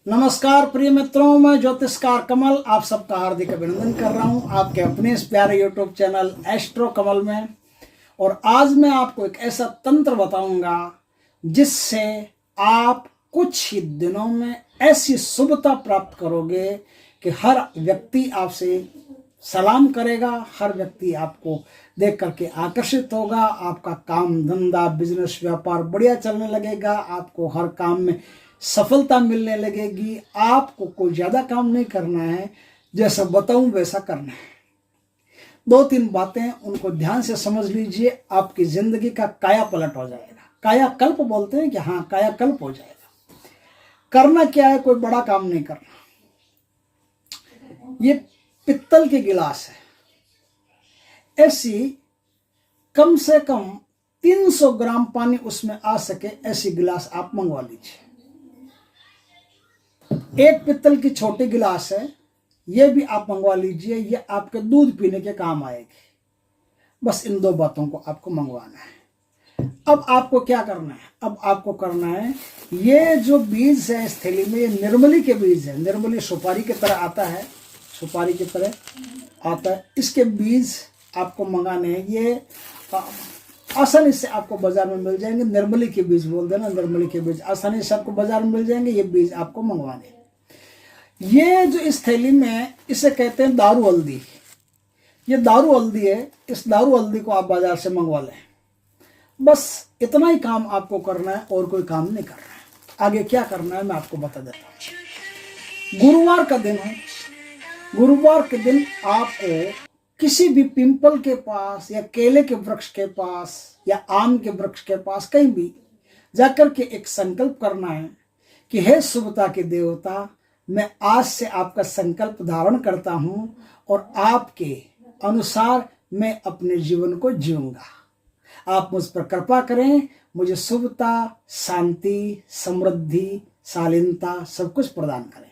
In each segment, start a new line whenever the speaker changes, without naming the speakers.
नमस्कार प्रिय मित्रों, मैं ज्योतिषकार कमल आप सबका हार्दिक अभिनंदन कर रहा हूं आपके अपने इस प्यारे यूट्यूब चैनल एस्ट्रो कमल में। और आज मैं आपको एक ऐसा तंत्र बताऊंगा जिससे आप कुछ ही दिनों में ऐसी शुभता प्राप्त करोगे कि हर व्यक्ति आपसे सलाम करेगा, हर व्यक्ति आपको देख करके आकर्षित होगा, आपका काम धंधा बिजनेस व्यापार बढ़िया चलने लगेगा, आपको हर काम में सफलता मिलने लगेगी। आपको कोई ज़्यादा काम नहीं करना है, जैसा बताऊं वैसा करना है। दो तीन बातें उनको ध्यान से समझ लीजिए, आपकी जिंदगी का काया पलट हो जाएगा। कायाकल्प बोलते हैं कि हाँ, कायाकल्प हो जाएगा। करना क्या है, कोई बड़ा काम नहीं करना। ये पित्तल के गिलास है, ऐसी कम से कम 300 ग्राम पानी उसमें आ सके ऐसी गिलास आप मंगवा लीजिए। एक पित्तल की छोटी गिलास है, ये भी आप मंगवा लीजिए, ये आपके दूध पीने के काम आएगी। बस इन दो बातों को आपको मंगवाना है। अब आपको क्या करना है, अब आपको करना है, ये जो बीज है इस थैली में, ये निर्मली के बीज है। निर्मली सुपारी की तरह आता है, सुपारी की तरह आता है। इसके बीज आपको मंगाने हैं। ये आसानी से आपको बाजार में मिल जाएंगे। निर्मली के बीज बोल देना, निर्मली के बीज आसानी से आपको बाजार में मिल जाएंगे। ये बीज आपको मंगवाने। ये जो इस थैली में, इसे कहते हैं दारू हल्दी। ये दारू हल्दी है, इस दारू हल्दी को आप बाजार से मंगवा लें। बस इतना ही काम आपको करना है, और कोई काम नहीं करना है। आगे क्या करना है मैं आपको बता देता हूँ। गुरुवार का दिन है, गुरुवार के दिन आपको किसी भी पिंपल के पास या केले के वृक्ष के पास या आम के वृक्ष के पास कहीं भी जाकर के एक संकल्प करना है कि हे शुभता के देवता, मैं आज से आपका संकल्प धारण करता हूं और आपके अनुसार मैं अपने जीवन को जीऊंगा। आप मुझ पर कृपा करें, मुझे शुभता, शांति, समृद्धि, शालीनता सब कुछ प्रदान करें।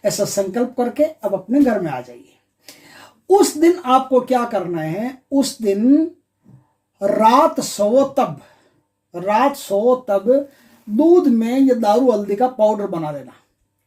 ऐसा संकल्प करके अब अपने घर में आ जाइए। उस दिन आपको क्या करना है, उस दिन रात सो तब दूध में ये दारू हल्दी का पाउडर बना लेना।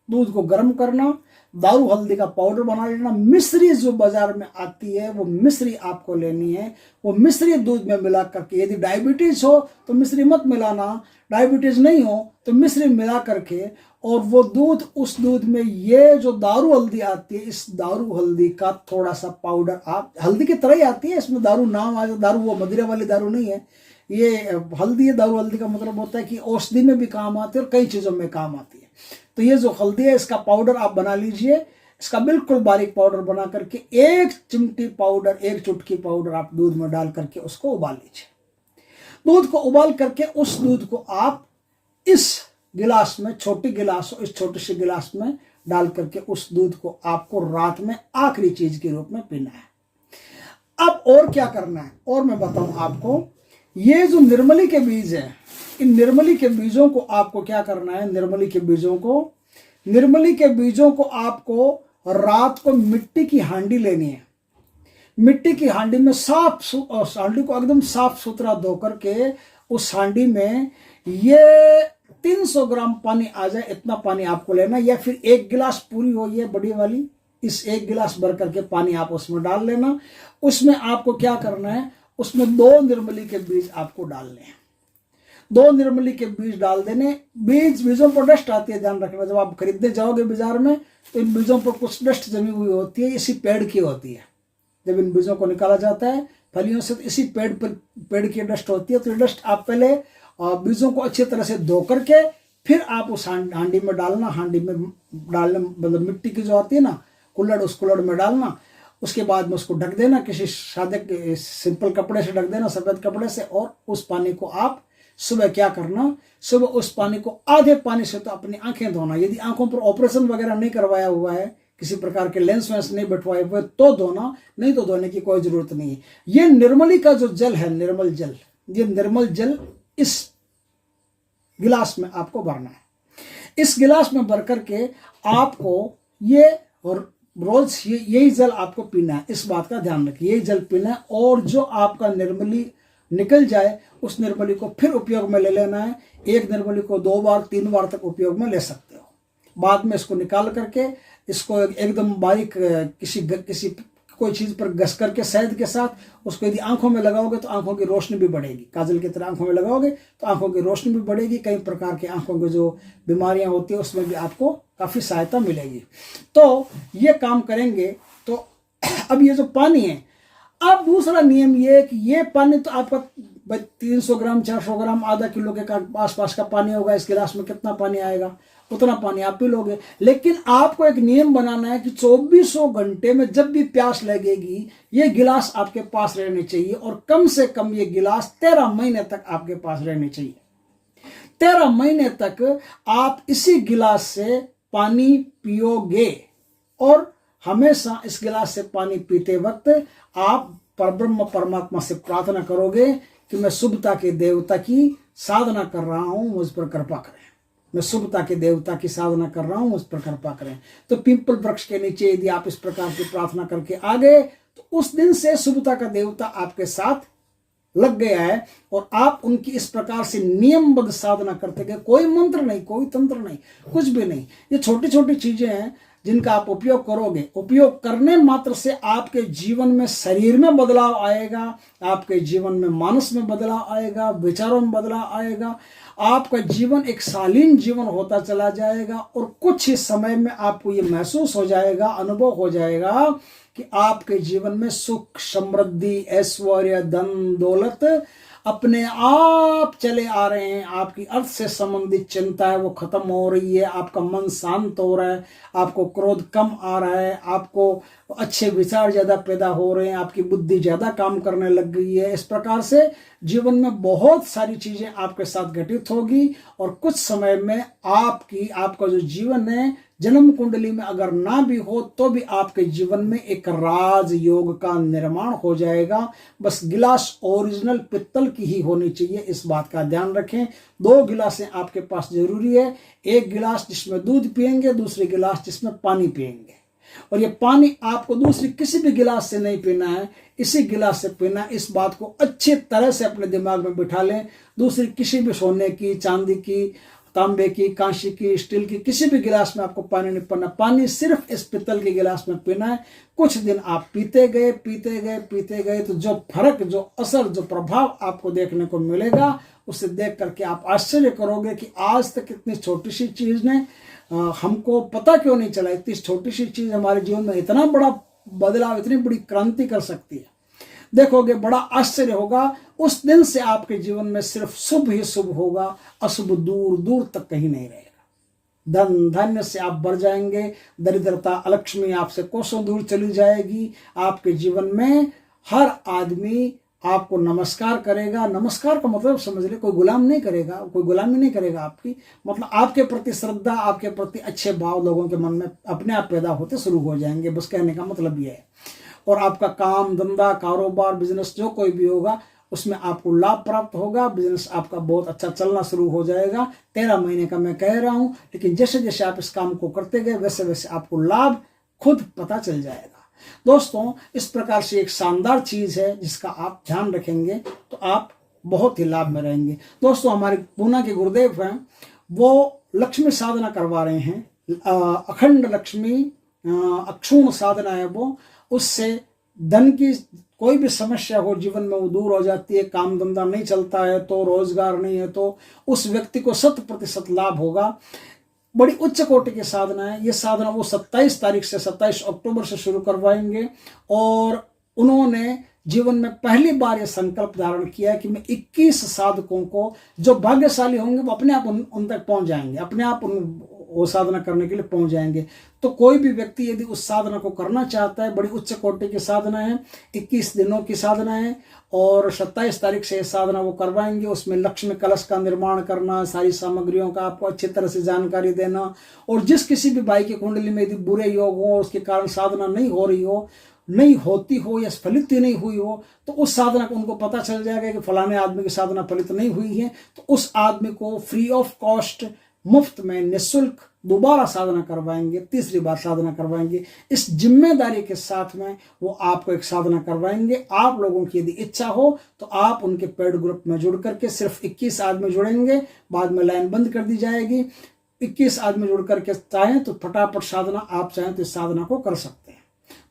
दूध को गर्म करना, दारू हल्दी का पाउडर बना लेना। मिश्री जो बाजार में आती है वो मिश्री आपको लेनी है। वो मिश्री दूध में मिला करके, यदि डायबिटीज हो तो मिश्री मत मिलाना, डायबिटीज नहीं हो तो मिश्री मिला करके, और वो दूध, उस दूध में ये जो दारू हल्दी आती है, इस दारू हल्दी का थोड़ा सा पाउडर, आप हल्दी की तरह ही आती है, इसमें दारू नाम आ जाए। दारू वो मदिरा वाली दारू नहीं है, ये हल्दी है। दारू हल्दी का मतलब होता है कि औषधि में भी काम आती है और कई चीज़ों में काम आती है। तो ये जो हल्दी है, इसका पाउडर आप बना लीजिए। इसका बिल्कुल बारीक पाउडर बना करके एक चिमटी पाउडर, एक चुटकी पाउडर आप दूध में डाल करके उसको उबाल लीजिए। दूध को उबाल करके उस दूध को आप इस गिलास में, छोटी गिलास हो, इस छोटी सी गिलास में डाल करके उस दूध को आपको रात में आखिरी चीज के रूप में पीना है। अब और क्या करना है, और मैं बताऊं आपको। ये जो निर्मली के बीज है, इन निर्मली के बीजों को आपको क्या करना है, निर्मली के बीजों को आपको रात को मिट्टी की हांडी लेनी है। मिट्टी की हांडी में हांडी को एकदम साफ सुथरा धो करके उस हांडी में ये 300 ग्राम पानी आ जाए, इतना पानी आपको लेना। या फिर एक गिलास पूरी हो, ये बड़ी वाली, इस एक गिलास भर करके पानी आप उसमें डाल लेना। उसमें आपको क्या करना है, उसमें 2 निर्मली के बीज आपको डालने हैं। 2 निर्मली के बीज डाल देने। बीजों पर डस्ट आती है, ध्यान रखना। जब आप खरीदने जाओगे बाजार में तो इन बीजों पर कुछ डस्ट जमी हुई होती है, इसी पेड़ की होती है। जब इन बीजों को निकाला जाता है फलियों से, तो इसी पेड़ की डस्ट होती है। तो ये डस्ट आप पहले बीजों को अच्छी तरह से धो करके फिर आप उस हांडी में डालना। हांडी में डालने मतलब मिट्टी की जो आती है ना कुल्हड़, उस कुल्हड़ में डालना। उसके बाद में उसको ढक देना, किसी सादे सिंपल कपड़े से ढक देना, सफेद कपड़े से। और उस पानी को आप सुबह क्या करना, सुबह उस पानी को आधे पानी से तो अपनी आंखें धोना। यदि आंखों पर ऑपरेशन वगैरह नहीं करवाया हुआ है, किसी प्रकार के लेंस वेंस नहीं बैठवाए हुए, तो धोना, नहीं तो धोने की कोई जरूरत नहीं है। ये निर्मली का जो जल है, निर्मल जल, ये निर्मल जल इस गिलास में आपको भरना है। इस गिलास में भर करके आपको ये, और रोज यही जल आपको पीना है। इस बात का ध्यान रखिए, यही जल पीना है। और जो आपका निर्मली निकल जाए, उस निर्मली को फिर उपयोग में ले लेना है। एक निर्मली को 2 बार 3 बार तक उपयोग में ले सकते हो। बाद में इसको निकाल करके इसको एकदम बारीक किसी कोई चीज़ पर घस करके शहद के साथ उसको यदि आंखों में लगाओगे तो आंखों की रोशनी भी बढ़ेगी। काजल की तरह आंखों में लगाओगे तो आंखों की रोशनी भी बढ़ेगी। कई प्रकार की आंखों की जो बीमारियां होती है उसमें भी आपको काफ़ी सहायता मिलेगी। तो ये काम करेंगे। तो अब ये जो पानी है, अब दूसरा नियम ये है कि ये पानी तो आपका 300 ग्राम 400 ग्राम आधा किलो के आसपास का पानी होगा। इस गिलास में कितना पानी आएगा उतना पानी आप पी लोगे। लेकिन आपको एक नियम बनाना है कि 2400 घंटे में जब भी प्यास लगेगी ये गिलास आपके पास रहने चाहिए, और कम से कम ये गिलास 13 महीने तक आपके पास रहने चाहिए। 13 महीने तक आप इसी गिलास से पानी पियोगे, और हमेशा इस गिलास से पानी पीते वक्त आप परब्रह्म परमात्मा से प्रार्थना करोगे कि मैं शुभता के देवता की साधना कर रहा हूं, मुझ पर कृपा करें। मैं शुभता के देवता की साधना कर रहा हूं, मुझ पर कृपा करें। तो पिंपल वृक्ष के नीचे यदि आप इस प्रकार की प्रार्थना करके आ गए तो उस दिन से शुभता का देवता आपके साथ लग गया है, और आप उनकी इस प्रकार से नियमबद्ध साधना करते गए। कोई मंत्र नहीं, कोई तंत्र नहीं, कुछ भी नहीं। ये छोटी छोटी चीजें हैं जिनका आप उपयोग करोगे। उपयोग करने मात्र से आपके जीवन में शरीर में बदलाव आएगा, आपके जीवन में मानस में बदलाव आएगा, विचारों में बदलाव आएगा। आपका जीवन एक शालीन जीवन होता चला जाएगा, और कुछ ही समय में आपको ये महसूस हो जाएगा, अनुभव हो जाएगा कि आपके जीवन में सुख, समृद्धि, ऐश्वर्य, धन, दौलत अपने आप चले आ रहे हैं। आपकी अर्थ से संबंधित चिंता है वो खत्म हो रही है, आपका मन शांत हो रहा है, आपको क्रोध कम आ रहा है, आपको अच्छे विचार ज्यादा पैदा हो रहे हैं, आपकी बुद्धि ज्यादा काम करने लग गई है। इस प्रकार से जीवन में बहुत सारी चीजें आपके साथ घटित होगी, और कुछ समय में आपका जो जीवन है जन्म कुंडली में अगर ना भी हो तो भी आपके जीवन में एक राजयोग का निर्माण हो जाएगा। बस गिलास ओरिजिनल पित्तल की ही होनी चाहिए, इस बात का ध्यान रखें। 2 गिलासें आपके पास जरूरी है, एक गिलास जिसमें दूध पिएंगे, दूसरी गिलास जिसमें पानी पिएंगे। और ये पानी आपको दूसरी किसी भी गिलास से नहीं पीना है, इसी गिलास से पीना है। इस बात को अच्छी तरह से अपने दिमाग में बिठा लें। दूसरी किसी भी सोने की, चांदी की, तांबे की, कांसी की, स्टील की किसी भी गिलास में आपको पानी नहीं पीना। पानी सिर्फ इस पित्तल के गिलास में पीना है। कुछ दिन आप पीते गए तो जो फर्क, जो असर, जो प्रभाव आपको देखने को मिलेगा उसे देख करके आप आश्चर्य करोगे कि आज तक इतनी छोटी सी चीज ने हमको पता क्यों नहीं चला। इतनी छोटी सी चीज हमारे जीवन में इतना बड़ा बदलाव, इतनी बड़ी क्रांति कर सकती है। देखोगे बड़ा आश्चर्य होगा। उस दिन से आपके जीवन में सिर्फ शुभ ही शुभ होगा, अशुभ दूर दूर तक कहीं नहीं रहेगा। धन धान्य से आप बढ़ जाएंगे, दरिद्रता अलक्ष्मी आपसे कोसों दूर चली जाएगी। आपके जीवन में हर आदमी आपको नमस्कार करेगा। नमस्कार का मतलब समझ ले, कोई गुलाम नहीं करेगा, कोई गुलामी नहीं करेगा आपकी। मतलब आपके प्रति श्रद्धा, आपके प्रति अच्छे भाव लोगों के मन में अपने आप पैदा होते शुरू हो जाएंगे। बस कहने का मतलब यह है। और आपका काम धंधा, कारोबार, बिजनेस जो कोई भी होगा उसमें आपको लाभ प्राप्त होगा। बिजनेस आपका बहुत अच्छा चलना शुरू हो जाएगा। 13 महीने का मैं कह रहा हूं, लेकिन जैसे जैसे आप इस काम को करते गए वैसे वैसे आपको लाभ खुद पता चल जाएगा। दोस्तों, इस प्रकार से एक शानदार चीज है जिसका आप ध्यान रखेंगे तो आप बहुत ही लाभ में रहेंगे। दोस्तों, हमारे पूना के गुरुदेव हैं, वो लक्ष्मी साधना करवा रहे हैं। अखंड लक्ष्मी अक्षुण साधना है वो। उससे धन की कोई भी समस्या हो जीवन में वो दूर हो जाती है। काम धंधा नहीं चलता है तो, रोजगार नहीं है तो उस व्यक्ति को 100% लाभ होगा। बड़ी उच्च कोटि की साधना है। ये साधना वो 27 तारीख से 27 अक्टूबर से शुरू करवाएंगे, और उन्होंने जीवन में पहली बार ये संकल्प धारण किया है कि मैं 21 साधकों को, जो भाग्यशाली होंगे वो अपने आप उन तक पहुंच जाएंगे, अपने आप वो साधना करने के लिए पहुंच जाएंगे। तो कोई भी व्यक्ति यदि उस साधना को करना चाहता है, बड़ी उच्च कोटि की साधना है, 21 दिनों की साधना है, और 27 तारीख से साधना वो करवाएंगे। उसमें लक्ष्मी कलश का निर्माण करना, सारी सामग्रियों का आपको अच्छी तरह से जानकारी देना, और जिस किसी भी भाई की कुंडली में यदि बुरे योग हो, उसके कारण साधना नहीं हो रही हो, नहीं होती हो या फलित ही नहीं हुई हो, तो उस साधना को उनको पता चल जाएगा कि फलाने आदमी की साधना फलित नहीं हुई है, तो उस आदमी को फ्री ऑफ कॉस्ट, मुफ्त में, निःशुल्क दोबारा साधना करवाएंगे, तीसरी बार साधना करवाएंगे। इस जिम्मेदारी के साथ में वो आपको एक साधना करवाएंगे। आप लोगों की यदि इच्छा हो तो आप उनके पेड ग्रुप में जुड़ करके, सिर्फ 21 आदमी जुड़ेंगे, बाद में लाइन बंद कर दी जाएगी। 21 आदमी जुड़ करके चाहें तो फटाफट साधना, आप चाहें तो इस साधना को कर सकते हैं।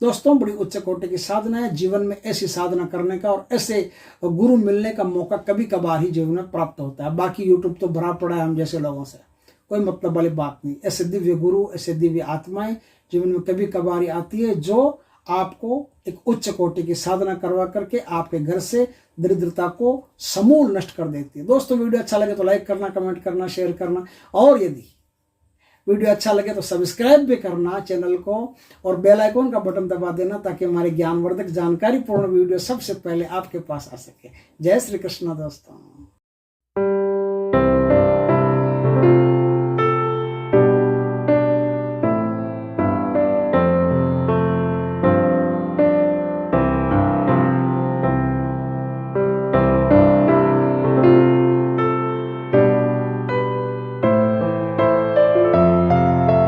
दोस्तों, बड़ी उच्च कोटि की साधना है। जीवन में ऐसी साधना करने का और ऐसे गुरु मिलने का मौका कभी कभार ही जीवन में प्राप्त होता है। बाकी यूट्यूब तो भरा पड़ा है हम जैसे लोगों से, कोई मतलब वाली बात नहीं। ऐसे दिव्य गुरु, ऐसे दिव्य आत्माएं जीवन में कभी कभार ही आती है, जो आपको एक उच्च कोटि की साधना करवा करके आपके घर से दरिद्रता को समूल नष्ट कर देती है। दोस्तों, वीडियो अच्छा लगे तो लाइक करना, कमेंट करना, शेयर करना, और यदि वीडियो अच्छा लगे तो सब्सक्राइब भी करना चैनल को, और बेल आइकन का बटन दबा देना ताकि हमारे ज्ञानवर्धक जानकारी पूर्ण वीडियो सबसे पहले आपके पास आ सके। जय श्री कृष्ण दोस्तों।